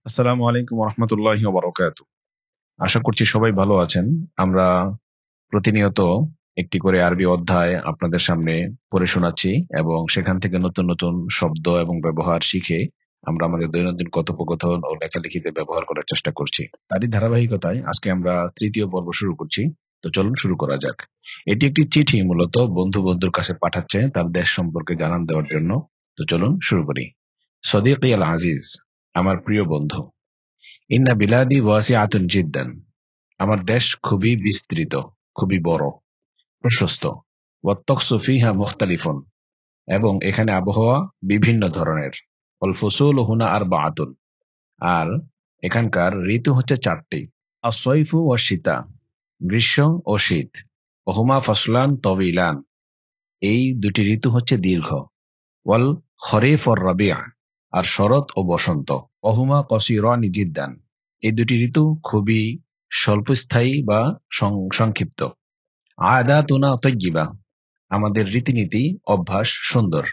আসসালামু আলাইকুম রহমতুল্লাহি ওয়া বারাকাতুহু। আশা করছি সবাই ভালো আছেন। আমরা প্রতিনিয়ত একটি করে আরবি অধ্যায় আপনাদের সামনে পড়ে শোনাচ্ছি এবং সেখান থেকে নতুন নতুন শব্দ এবং ব্যবহার শিখে আমরা আমাদের দৈনন্দিন কথোপকথন ও লেখালেখিতে ব্যবহার করার চেষ্টা করছি। তারই ধারাবাহিকতায় আজকে আমরা তৃতীয় পর্ব শুরু করছি। তো চলুন শুরু করা যাক। এটি একটি চিঠি, মূলত বন্ধু বন্ধুর কাছে পাঠাচ্ছে তার দেশ সম্পর্কে জানান দেওয়ার জন্য। তো চলুন শুরু করি। সদীকি আল আজিজ, আমার প্রিয় বন্ধু। ইন্না বিলাদি ওয়াসিআতুন জিদ্দান, আমার দেশ খুবই বিস্তৃত, খুবই বড়, প্রশস্ত। ওয়াত্তাকসু ফিহা মুখতালিফুন, এবং এখানে আবহাওয়া বিভিন্ন ধরনের। ওয়াল ফুসুলু হুনা আরবাআতুন, আর এখানকার ঋতু হচ্ছে চারটি। আস-সাইফু ওয়াশ শীতা, গ্রীষ্ম ও শীত। ওহুমা ফাসলান তবিলান, এই দুটি ঋতু হচ্ছে দীর্ঘ। ওয়াল খরিফ ওয়ার রাবিআ, আর শরৎ ও বসন্ত। ওহুমা কসিরানি জিদ্দান, এই দুটি ঋতু খুবই স্বল্পস্থায়ী বা সংক্ষিপ্ত। আদাতুনা তয়্যিবা, আমাদের রীতিনীতি অভ্যাস সুন্দর।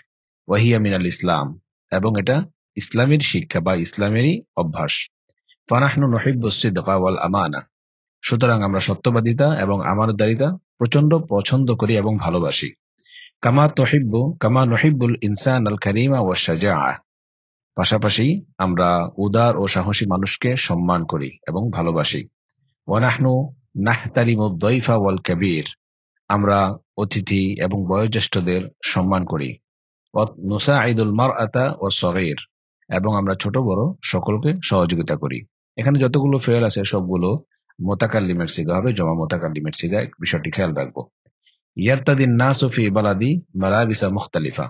ওয়াহিয়া মিনাল ইসলাম, এবং এটা ইসলামের শিক্ষা বা ইসলামেরই অভ্যাস। ফানাহনু নুহিব্বুস সিদকা ওয়াল আমানা, সুতরাং আমরা সত্যবাদিতা এবং আমানতদারিতা প্রচন্ড পছন্দ করি এবং ভালোবাসি। কামা নুহিব্বুল ইনসান আল কারীমা ওয়াশ শাজাআ, পাশাপাশি আমরা উদার ও সাহসী মানুষকে সম্মান করি এবং ভালোবাসি। ওয়ানাহনু নাহতারিমুদ দাইফা ওয়াল কাবীর, আমরা অতিথি এবং বয়োজ্যেষ্ঠদের সম্মান করি। নুসাঈদুল মারআতা ওয়াস সগীর, এবং আমরা ছোট বড় সকলকে সহযোগিতা করি। এখানে যতগুলো ফেল আছে সবগুলো মুতাকাল্লিমের সিগা হবে, জমা মুতাকাল্লিমের সিগা, বিষয়টি খেয়াল রাখবো। ইয়ারতাদিন নাসু ফি বালাদি মালাবিসা মুখতালিফা,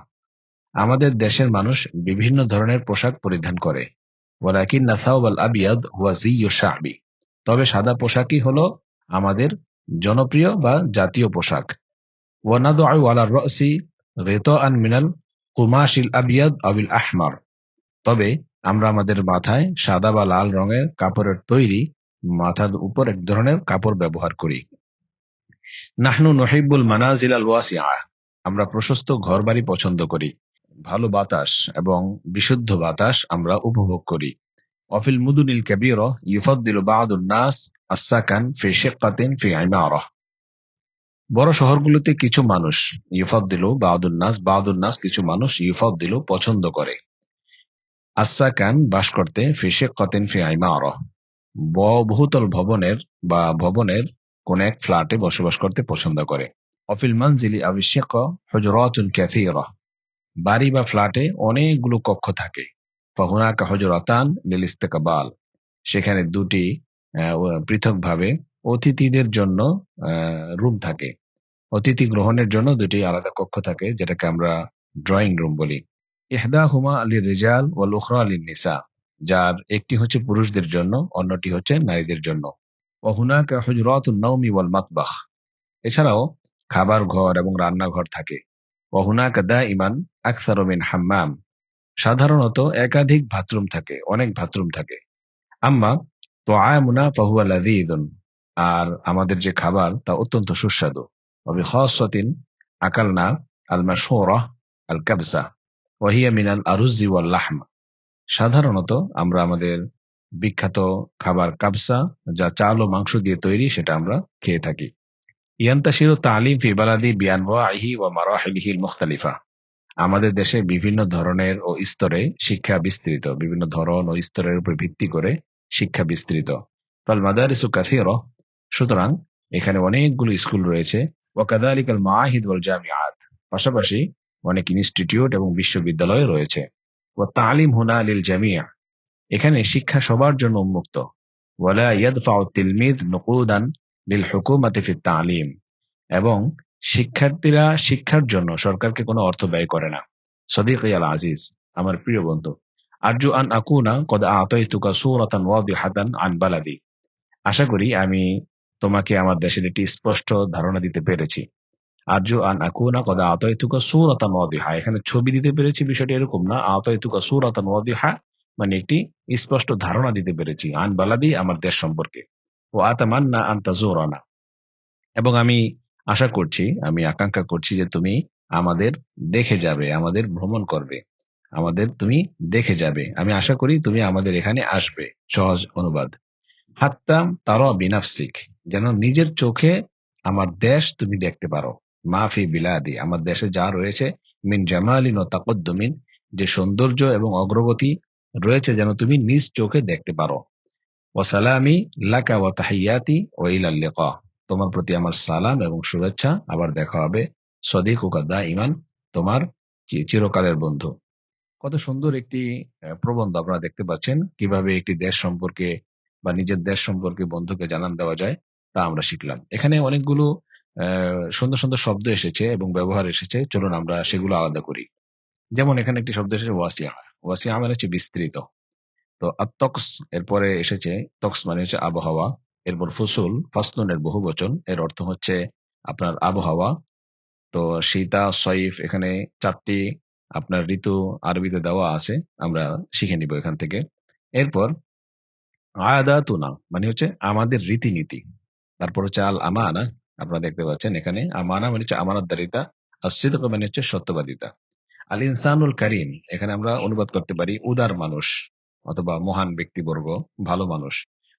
আমাদের দেশের মানুষ বিভিন্ন ধরনের পোশাক পরিধান করে। ওয়ালাকিন্না সাওবাল আবিয়াদ হুয়া জিয়্যু শা'বি, তবে সাদা পোশাকই হলো আমাদের জনপ্রিয় বা জাতীয় পোশাক। ওয়ানাদউ আলার রাসি গিতাআন মিনাল কুমাশিল আবিয়াদ আবিল আহমার, তবে আমরা আমাদের মাথায় সাদা বা লাল রঙের কাপড়ের তৈরি মাথার উপর এক ধরনের কাপড় ব্যবহার করি। নাহনু নুহিব্বুল মানাজিল আল ওয়াসিআ, আমরা প্রশস্ত ঘরবাড়ি পছন্দ করি। ভালো বাতাস এবং বিশুদ্ধ বাতাস আমরা উপভোগ করি। ওয়াফিল মুদুনিল কাবীরা ইউফাদ্দিলু বা'দুন নাস আস-সাকান ফি শিক্কাতিন ফি ইমারাহ, বড় শহরগুলোতে কিছু মানুষ, বা'দুন নাস কিছু মানুষ, ইউফাদ্দিলু পছন্দ করে, আস-সাকান বাস করতে, ফি শিক্কাতিন ফি ইমারাহ বহুতল ভবনের বা ভবনের কোন এক ফ্ল্যাটে বসবাস করতে পছন্দ করে। ওয়াফিল মানজিলি আবিশ শিক্কা হুজরাতুন কাসীরা, বাড়ি বা ফ্ল্যাটে অনেকগুলো কক্ষ থাকে। ফাহুনাকা হুজরাতান লিল ইস্তিকবাল, সেখানে দুটি পৃথকভাবে অতিথিদের জন্য রুম থাকে। অতিথি গ্রহণের জন্য দুটি আলাদা কক্ষ থাকে, যেটাকে আমরা ড্রয়িং রুম বলি। ইহদাহুমা লিররিজাল ওয়াল উখরা লিন-নিসা, যার একটি হচ্ছে পুরুষদের জন্য, অন্যটি হচ্ছে নারীদের জন্য। ওয়া হুনাকা হুজরাতুন নাওমি ওয়াল মাতবাখ, এছাড়াও খাবার ঘর এবং রান্নাঘর থাকে। ওয়া হুনাকা দাইমান আকসারু মিন হাম্মাম, সাধারণত একাধিক বাথরুম থাকে, অনেক বাথরুম থাকে। আম্মা তুআমুনা ফাহুয়া লাযীযুন, আর আমাদের যে খাবার তা অত্যন্ত সুস্বাদু। ওয়া বিখাসাতিন আকালনা আল মাশহুরা আল কাবসা ওয়া হিয়া মিনাল আরুজি ওয়াল লাহম, সাধারণত আমরা আমাদের বিখ্যাত খাবার কাবসা, যা চাল ও মাংস দিয়ে তৈরি, সেটা আমরা খেয়ে থাকি। ইয়ান্তাশিরু তালিম ফি বালাদি বিআনওয়াইহি ওয়া মারাহিলিহিল মুখতালিফা, আমাদের দেশে বিভিন্ন ধরনের ও স্তরে শিক্ষা বিস্তৃত, বিভিন্ন ধরন ও স্তরের উপর ভিত্তি করে শিক্ষা বিস্তৃত। ফাল মাদারিসু কাসীরা, সুতরাং এখানে অনেকগুলো স্কুল রয়েছে। ওয়া কাযালিকাল মাআহিদ ওয়াল জামিআত, পাশাপাশি অনেক ইনস্টিটিউট এবং বিশ্ববিদ্যালয় রয়েছে। ওয়া তালিম হুনা লিল জামি', এখানে শিক্ষা সবার জন্য উন্মুক্ত। ওয়ালা ইয়াদফাউ তিলমিয নুকুদান লিল হুকুমাতি ফিত তালিম, এবং শিক্ষার্থীরা শিক্ষার জন্য সরকারকে কোনো অর্থ ব্যয় করে না। সদীকি আল আজিজ, আমার প্রিয় বন্ধু। আরজু আন আকুনা কদ আতাইতুকা সূরাতান ওয়াদিহাতান আন বালাদি, আশা করি আমি তোমাকে আমার দেশের একটি স্পষ্ট ধারণা দিতে পেরেছি। আরজু আন আকুনা কদ আতাইতুকা সূরাতান ওয়াদিহা, এখানে ছবি দিতে পেরেছি বিষয়টি এরকম না। আতাইতুকা সূরাতান ওয়াদিহা মানে একটি স্পষ্ট ধারণা দিতে পেরেছি, আন বালাদি আমার দেশ সম্পর্কে। ওয়া আতামান্না আন তাজুরানা, এবং আমি আশা করছি, আমি আকাঙ্ক্ষা করছি যে তুমি আমাদের দেখে যাবে, আমাদের ভ্রমণ করবে। আমাদের তুমি দেখে যাবে, আমি আশা করি তুমি আমাদের এখানে আসবে। সহজ অনুবাদ, হাত্তা তারা বিনাফসিক, যেন নিজের চোখে আমার দেশ তুমি দেখতে পারো। মাফি বিলাদি, আমার দেশে যা রয়েছে, মিন জামালিন ও তাকদ্দুমিন, যে সৌন্দর্য এবং অগ্রগতি রয়েছে, যেন তুমি নিজ চোখে দেখতে পারো। ওয়াসালামি লাকা ওয়া তাহিয়াতি ওয়া ইলাল লিকা, তোমার প্রতি আমার সালাম এবং শুভেচ্ছা, আবার দেখা হবে। সদিকুকা দাইমান, তোমার চিরকালের বন্ধু। কত সুন্দর একটি প্রবন্ধ। আপনারা দেখতে পাচ্ছেন কিভাবে একটি দেশ সম্পর্কে বা নিজের দেশ সম্পর্কে বন্ধুকে জানান দেওয়া যায়, তা আমরা শিখলাম। এখানে অনেকগুলো সুন্দর সুন্দর শব্দ এসেছে এবং ব্যবহার এসেছে, চলুন আমরা সেগুলো আলাদা করি। যেমন এখানে একটি শব্দ এসেছে ওয়াসিয়া। ওয়াসিয়া মানে হচ্ছে বিস্তৃত। তো আত্তক্স এরপরে এসেছে, তক্স মানে হচ্ছে আবহাওয়া। এরপর ফুসুল, ফাসলুনের বহুবচন, এর অর্থ হচ্ছে আপনার আবহাওয়া। তো শীতা, সইফ, এখানে 4টি আপনার ঋতু আরবিতে দেওয়া আছে, আমরা শিখে নিব এখান থেকে। এরপর আয়াদাতুনা মানে হচ্ছে আমাদের রীতিনীতি। তারপর হচ্ছে আল আমানা, আপনারা দেখতে পাচ্ছেন এখানে আমানা মানে হচ্ছে আমানতদারিতা। আর সিদক মানে হচ্ছে সত্যবাদিতা। আল ইনসানুল কারিম, এখানে আমরা অনুবাদ করতে পারি উদার মানুষ অথবা মহান ব্যক্তিবর্গ, ভালো মানুষ।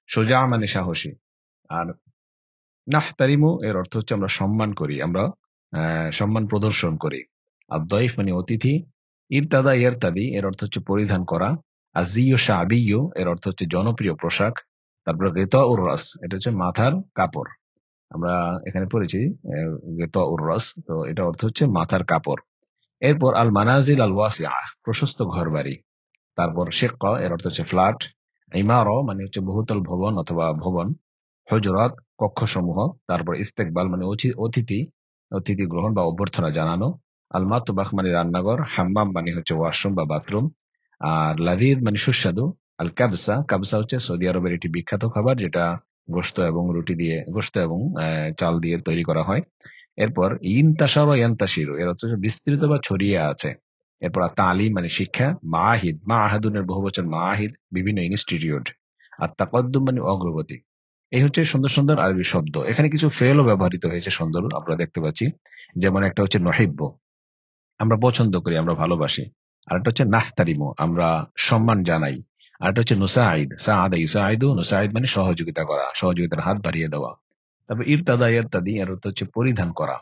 সোজা মানে সাহসী। আর নাহতারিমু এর অর্থ হচ্ছে আমরা সম্মান করি, আমরা সম্মান প্রদর্শন করি। আর দয়ফ মানে অতিথি। ইরতাদা ইয়ারতাদি এর অর্থ হচ্ছে পরিধান করা। আজিয় শাবিয় এর অর্থ হচ্ছে জনপ্রিয় পোশাক। তারপর গেতা উর রাস, এটা হচ্ছে মাথার কাপড়। আমরা এখানে পড়েছি গেতা উর রাস, তো এটা অর্থ হচ্ছে মাথার কাপড়। এরপর আল মানাজিল আল ওয়াসিআ, প্রশস্ত ঘর বাড়ি। তারপর শিক্কা এর অর্থ হচ্ছে ফ্ল্যাট। ইমারো মানে হচ্ছে বহুতল ভবন অথবা ভবন। হুজরাত কক্ষসমূহ। তারপর ইস্তেকবাল মানে অতিথি, অতিথি গ্রহণ বা অভ্যর্থনা জানানো। আল মাতবাখ মানে রান্নাঘর। হাম্মাম মানে হচ্ছে ওয়াশরুম বা বাথরুম। আর লাযিদ মানে সুস্বাদু। আল কাবসা, কাবসা হচ্ছে সৌদি আরবের একটি বিখ্যাত খাবার, যেটা গোশত এবং রুটি দিয়ে, গোশত এবং চাল দিয়ে তৈরি করা হয়। এরপর ইনতাশার ও ইয়ান্তাশিরু এর অর্থ হচ্ছে বিস্তৃত বা ছড়িয়ে আছে। এরপর তালিম মানে শিক্ষা। মাহিদ, মাহাদুনের বহুবচন মাহিদ, বিভিন্ন ইনস্টিটিউট। আর তাকদ্দুম মানে অগ্রগতি। এই হচ্ছে সুন্দর সুন্দর আরবি শব্দ। এখানে কিছু ফেলও ব্যবহৃত হয়েছে সুন্দর, আমরা দেখতে পাচ্ছি। যেমন একটা হচ্ছে নহিব্য, আমরা পছন্দ করি, আমরা ভালোবাসি। আর একটা হচ্ছে নাহতারিমু, আমরা সম্মান জানাই। আর একটা হচ্ছে নুসাইদ, সাআদা ইউসাইদু, নুসাইদ মানে সহযোগিতা করা, সহযোগিতার হাত বাড়িয়ে দেওয়া। তারপর ইরতাদা ইরতাদি এর অর্থ হচ্ছে পরিধান করা।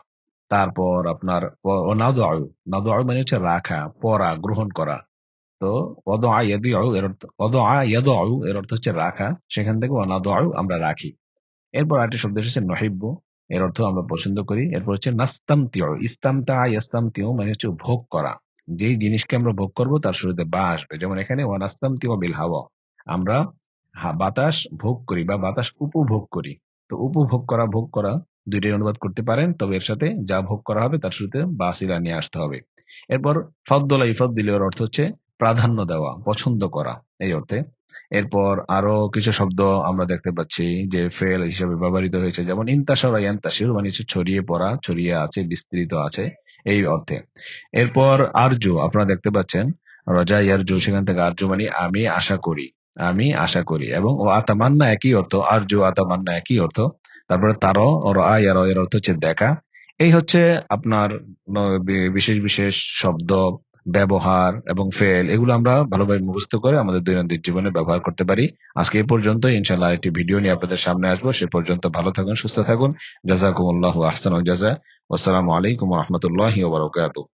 তারপর আপনার নাদউ, নাদউ মানে হচ্ছে রাখা, পরা, গ্রহণ করা। তো ওয়াদআ ইয়াদিউ এর অর্থ, ওয়াদআ ইয়াদউ এর অর্থ হচ্ছে রাখা, সেখান থেকে ওয়ানাদউ আমরা রাখি। এরপর আরেকটি শব্দ এসেছে নহিব্বু, এর অর্থ আমরা পছন্দ করি। এরপর হচ্ছে নাস্তামতিউ, ইস্তামতা ইয়াস্তামতিউ মানে হচ্ছে ভোগ করা। যেই জিনিসকে আমরা ভোগ করব তার শুরুতে বা আসবে। যেমন এখানে ওয়ানাস্তামতিউ বিল হাওয়া, আমরা বাতাস ভোগ করি বা বাতাস উপভোগ করি। তো উপভোগ করা, ভোগ করা দুইটাই অনুবাদ করতে পারেন, তবে এর সাথে যা ভোগ করা হবে তার শুরুতে বাসিলা নিয়ে আসতে হবে। এরপর ফদ্দলা ইফদ্দিল এর অর্থ হচ্ছে প্রাধান্য দেওয়া, পছন্দ করা, এই অর্থে। এরপর আরো কিছু শব্দ আমরা দেখতে পাচ্ছি যে ফেল হিসেবে ব্যবহৃত হয়েছে, যেমন ইন্তাশারা ইয়ান্তাশির মানে হচ্ছে ছড়িয়ে পড়া, ছড়িয়ে আছে, বিস্তৃত আছে, এই অর্থে। এরপর আরজু, আপনারা দেখতে পাচ্ছেন রজা ইয়ারজু, সেখান থেকে আরজু মানে আমি আশা করি, আমি আশা করি। এবং ও আতামান্না একই অর্থ, আরজু আতামান্না একই অর্থ। তারপরে তারো ওর আয়ার এর অর্থ হচ্ছে দেখা। এই হচ্ছে আপনার বিশেষ বিশেষ শব্দ, ব্যবহার এবং ফেল, এগুলো আমরা ভালোভাবে মুখস্থ করে আমাদের দৈনন্দিন জীবনে ব্যবহার করতে পারি। আজকে এই পর্যন্ত, ইনশাআল্লাহ একটি ভিডিও নিয়ে আপনাদের সামনে আসবো। সে পর্যন্ত ভালো থাকুন, সুস্থ থাকুন। জাযাকুমুল্লাহু আহসানুল জাযা। ওয়াসসালামু আলাইকুম ওয়া রাহমাতুল্লাহি ওয়া বারাকাতুহু।